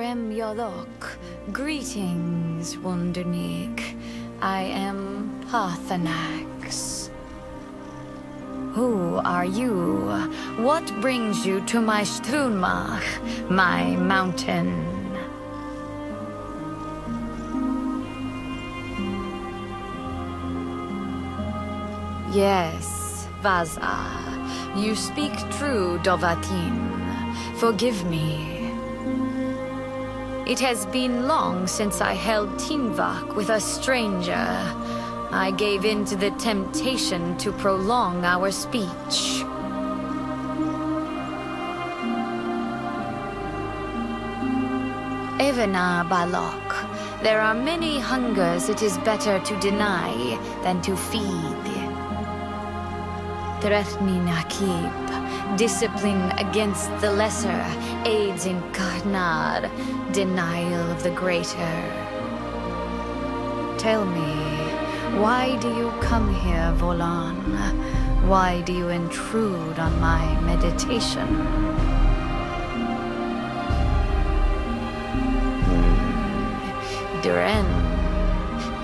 Drem Yolok. Greetings, Wundernik. I am Paarthurnax. Who are you? What brings you to my Strunmach, my mountain? Yes, Vaza. You speak true, Dovatin. Forgive me. It has been long since I held Tinvak with a stranger. I gave in to the temptation to prolong our speech. Evena Balok, there are many hungers it is better to deny than to feed. Trethni Nakib, discipline against the lesser aids in Karnar, denial of the greater. Tell me, why do you come here, Volan? Why do you intrude on my meditation? Dren,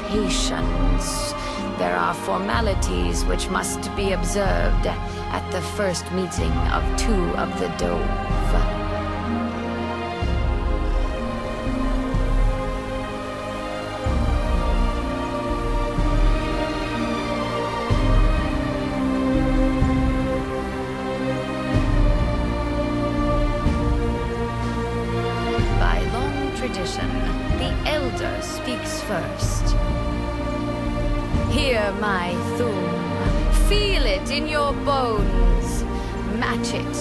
patience. There are formalities which must be observed at the first meeting of two of the Dove. By long tradition, the elder speaks first. Hear my thum. Feel it in your bones. Match it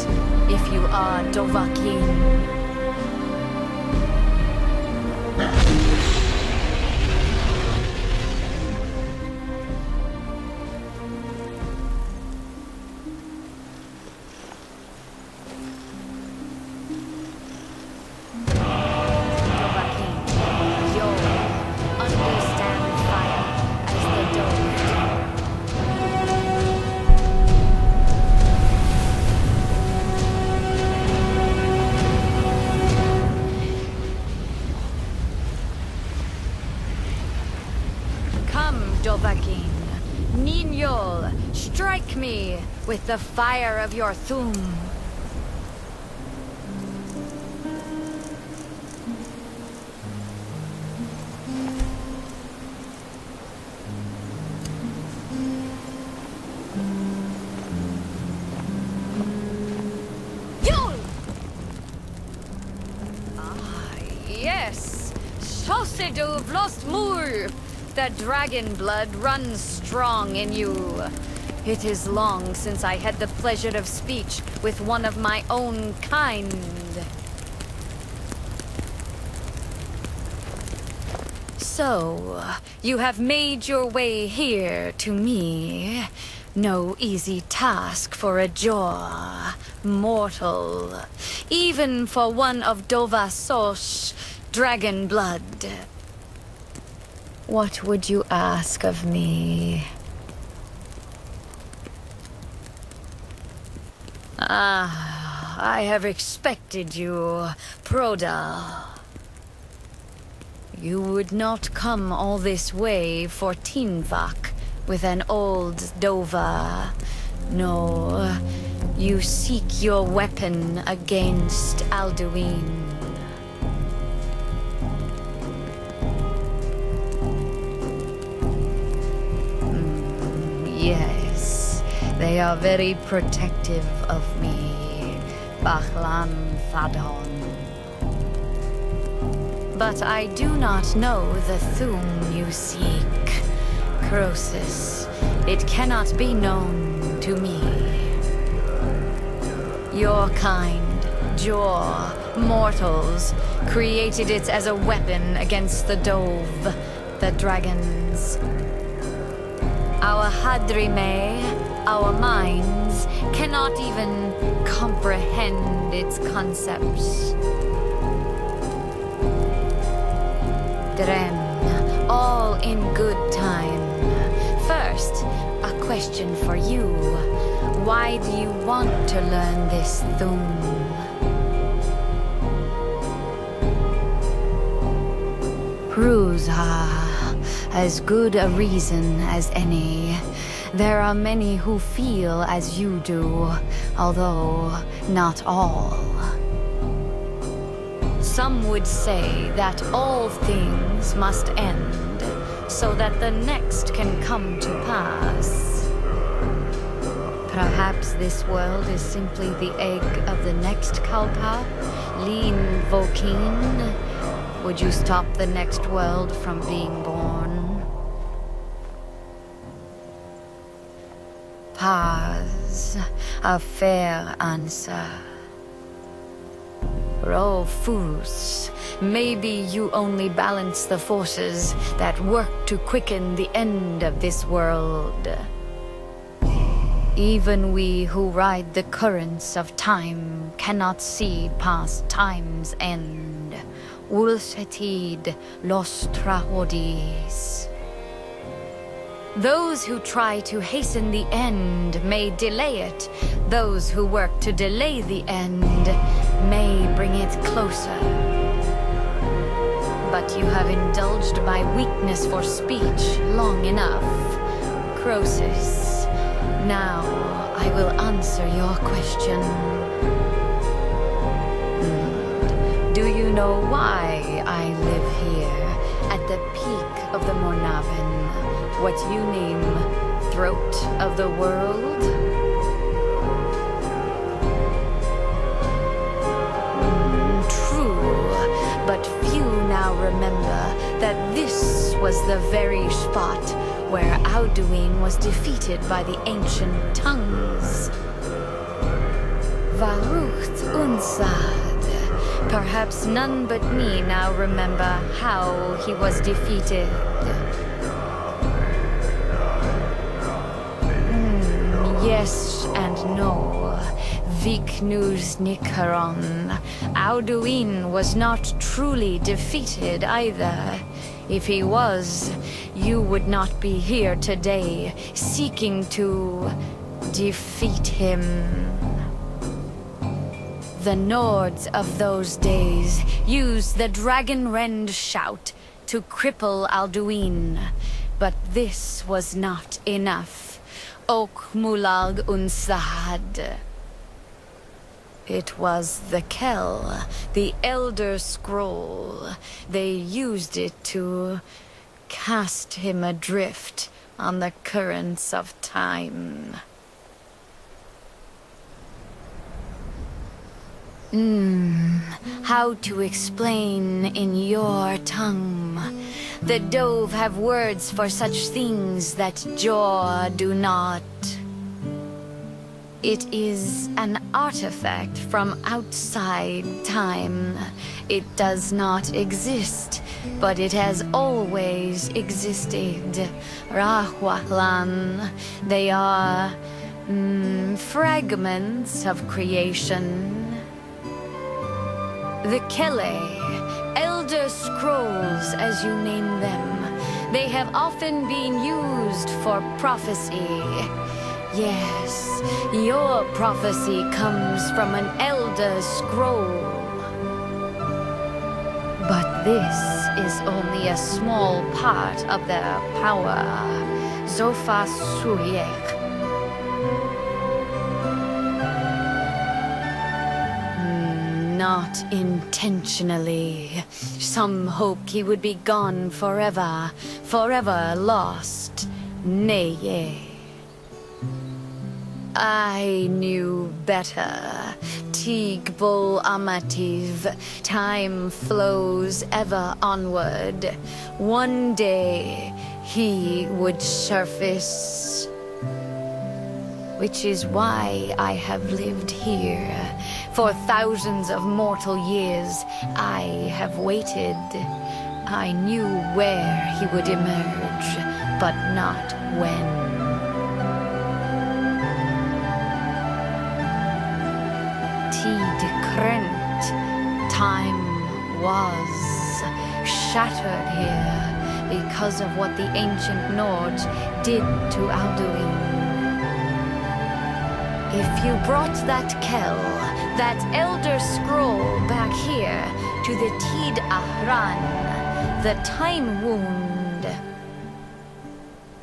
if you are Dovakin. Dovakin, Ninyol, strike me with the fire of your thum. Yol! Ah, yes, Sosedu Vlostmur. The dragon blood runs strong in you. It is long since I had the pleasure of speech with one of my own kind. So, you have made your way here to me. No easy task for a jaw, mortal. Even for one of Dovasosh, dragon blood. What would you ask of me? Ah, I have expected you, Proda. You would not come all this way for Tinvak with an old Dova. No, you seek your weapon against Alduin. Yes, they are very protective of me, Bachlan Thadon. But I do not know the Thum you seek, Croesus. It cannot be known to me. Your kind, Jaw, mortals, created it as a weapon against the Dove, the dragons. Our Hadrime, our minds, cannot even comprehend its concepts. Drem, all in good time. First, a question for you. Why do you want to learn this Thum? Cruza, as good a reason as any. There are many who feel as you do, although not all. Some would say that all things must end, so that the next can come to pass. Perhaps this world is simply the egg of the next Kalpa, Lean Vokeen. Would you stop the next world from being born? Paz, a fair answer. Rofus, maybe you only balance the forces that work to quicken the end of this world. Even we who ride the currents of time cannot see past time's end. Ulsetid los trahodis. Those who try to hasten the end may delay it. Those who work to delay the end may bring it closer. But you have indulged my weakness for speech long enough, Croesus. Now I will answer your question. Do you know why I live here, at the peak of the Mornaven, what you name throat of the world? True, but few now remember that this was the very spot where Alduin was defeated by the ancient tongues. Varucht Unsad. Perhaps none but me now remember how he was defeated. Yes and no. Viknus Nikaron. Alduin was not truly defeated either. If he was, you would not be here today, seeking to defeat him. The Nords of those days used the Dragon Rend shout to cripple Alduin, but this was not enough. Ok Mulag Unsahad. It was the Kell, the Elder Scroll. They used it to cast him adrift on the currents of time. How to explain in your tongue? The Dove have words for such things that Jaw do not. It is an artifact from outside time. It does not exist, but it has always existed. Rahwahlan. They are fragments of creation. The Kele, Elder Scrolls as you name them, they have often been used for prophecy. Yes, your prophecy comes from an Elder Scroll. But this is only a small part of their power. Zofa Suyek. Not intentionally. Some hoped he would be gone forever, forever lost. Nay. I knew better. Tigbul Amativ. Time flows ever onward. One day he would surface. Which is why I have lived here. For thousands of mortal years, I have waited. I knew where he would emerge, but not when. Tid-krent. Time was shattered here because of what the ancient Nords did to Alduin. If you brought that Kell, that Elder Scroll back here to the Tid Ahran, the time wound.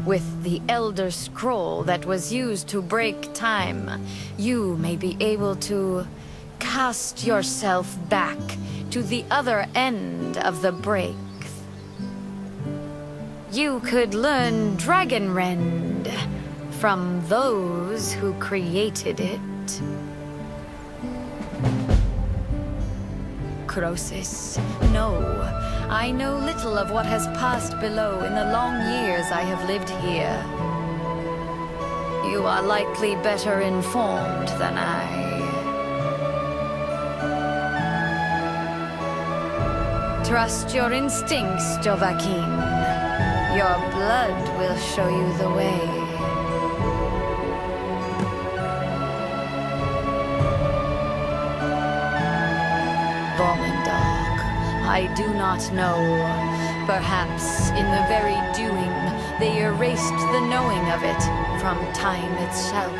With the Elder Scroll that was used to break time, you may be able to cast yourself back to the other end of the break. You could learn Dragon Rend from those who created it. Croesus, no. I know little of what has passed below in the long years I have lived here. You are likely better informed than I. Trust your instincts, Dovahkiin. Your blood will show you the way. I do not know. Perhaps in the very doing, they erased the knowing of it from time itself.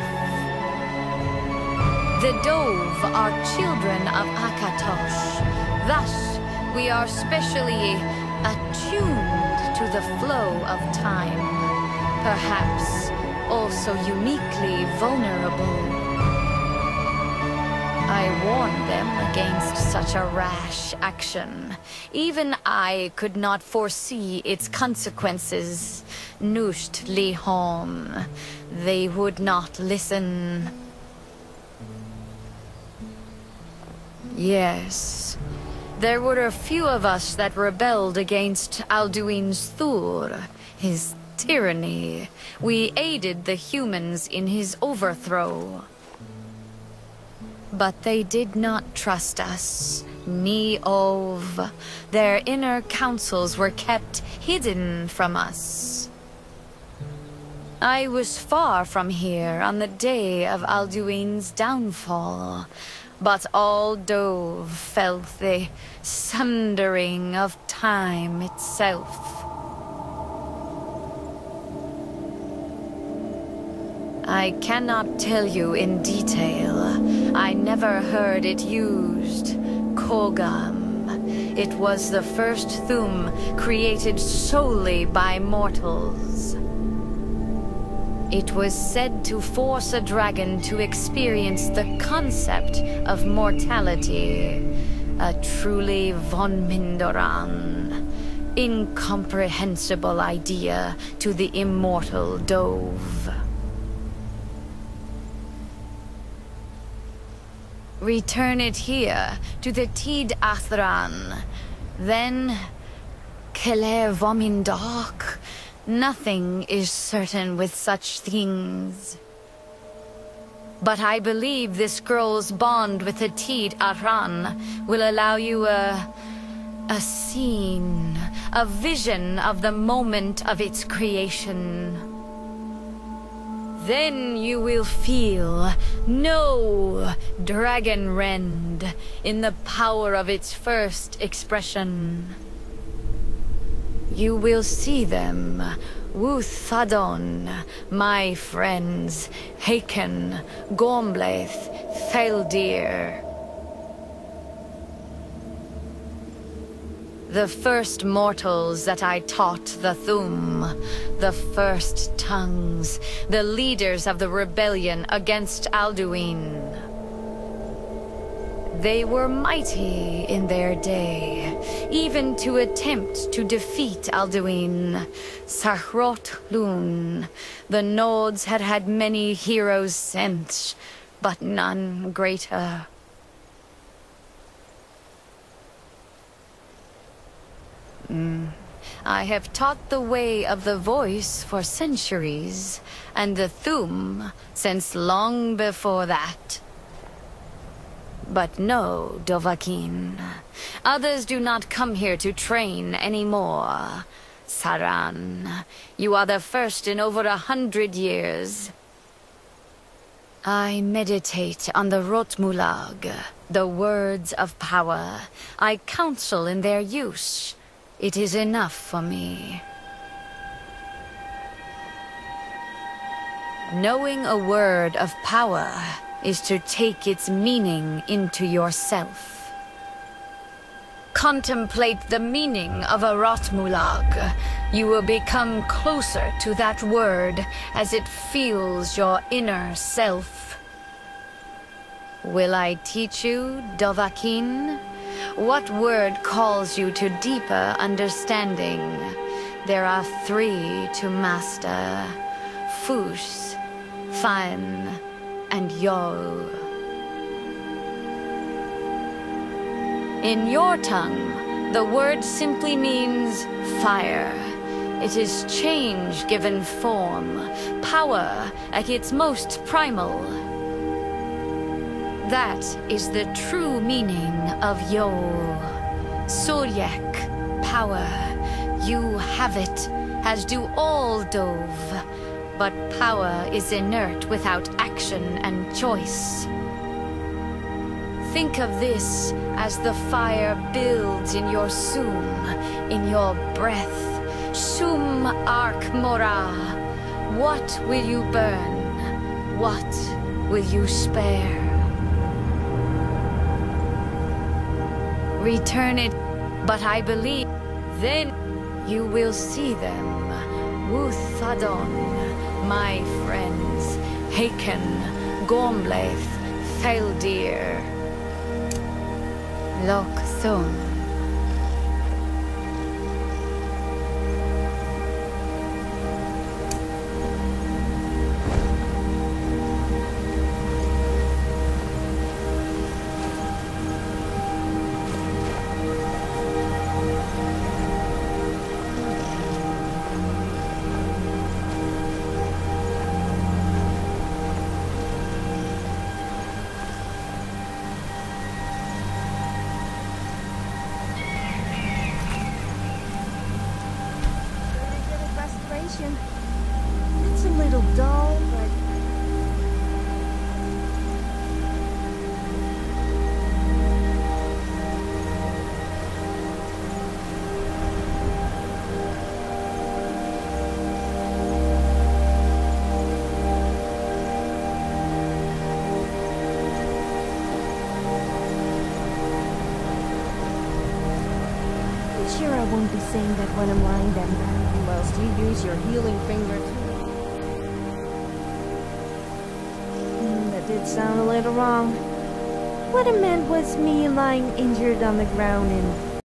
The Dove are children of Akatosh. Thus, we are specially attuned to the flow of time. Perhaps also uniquely vulnerable. I warned them against such a rash action. Even I could not foresee its consequences. Nusht lihom. They would not listen. Yes. There were a few of us that rebelled against Alduin's Thur, his tyranny. We aided the humans in his overthrow. But they did not trust us. Ni-Ov. Their inner counsels were kept hidden from us. I was far from here on the day of Alduin's downfall, but all Dove felt the sundering of time itself. I cannot tell you in detail. I never heard it used. Kogam. It was the first Thum created solely by mortals. It was said to force a dragon to experience the concept of mortality. A truly von Mindoran. Incomprehensible idea to the immortal Dove. Return it here, to the Tid Athran. Then, Keler Vomindark. Nothing is certain with such things. But I believe this scroll's bond with the Tid Athran will allow you a scene, a vision of the moment of its creation. Then you will feel, know, Dragon Rend in the power of its first expression. You will see them, Wuthadon, my friends, Haken, Gormlaith, Theldir. The first mortals that I taught the Thum, the first tongues, the leaders of the rebellion against Alduin. They were mighty in their day, even to attempt to defeat Alduin. Sahrot Lun, the Nodes had had many heroes sent, but none greater. I have taught the way of the voice for centuries, and the Thum since long before that. But no, Dovahkiin. Others do not come here to train anymore. Saran, you are the first in over 100 years. I meditate on the Rotmulag, the words of power. I counsel in their use. It is enough for me. Knowing a word of power is to take its meaning into yourself. contemplate the meaning of a Rotmulag, you will become closer to that word as it feels your inner self. Will I teach you, Dovahkiin? What word calls you to deeper understanding? There are 3 to master: Fus, Fan, and Yo. In your tongue, the word simply means fire. It is change given form, power at its most primal. That is the true meaning of Yo. Suryek, power. You have it, as do all Dove. But power is inert without action and choice. Think of this as the fire builds in your sum, in your breath. Sum arc mora. What will you burn? What will you spare? Return it, but I believe, then you will see them. Wuthadon, my friends. Haken, Gormlaith, Thaldir. Lokthun. It's a little dull, but... I'm sure I won't be saying that when I'm lying down. Whilst you use your healing finger That did sound a little wrong. What I meant was me lying injured on the ground and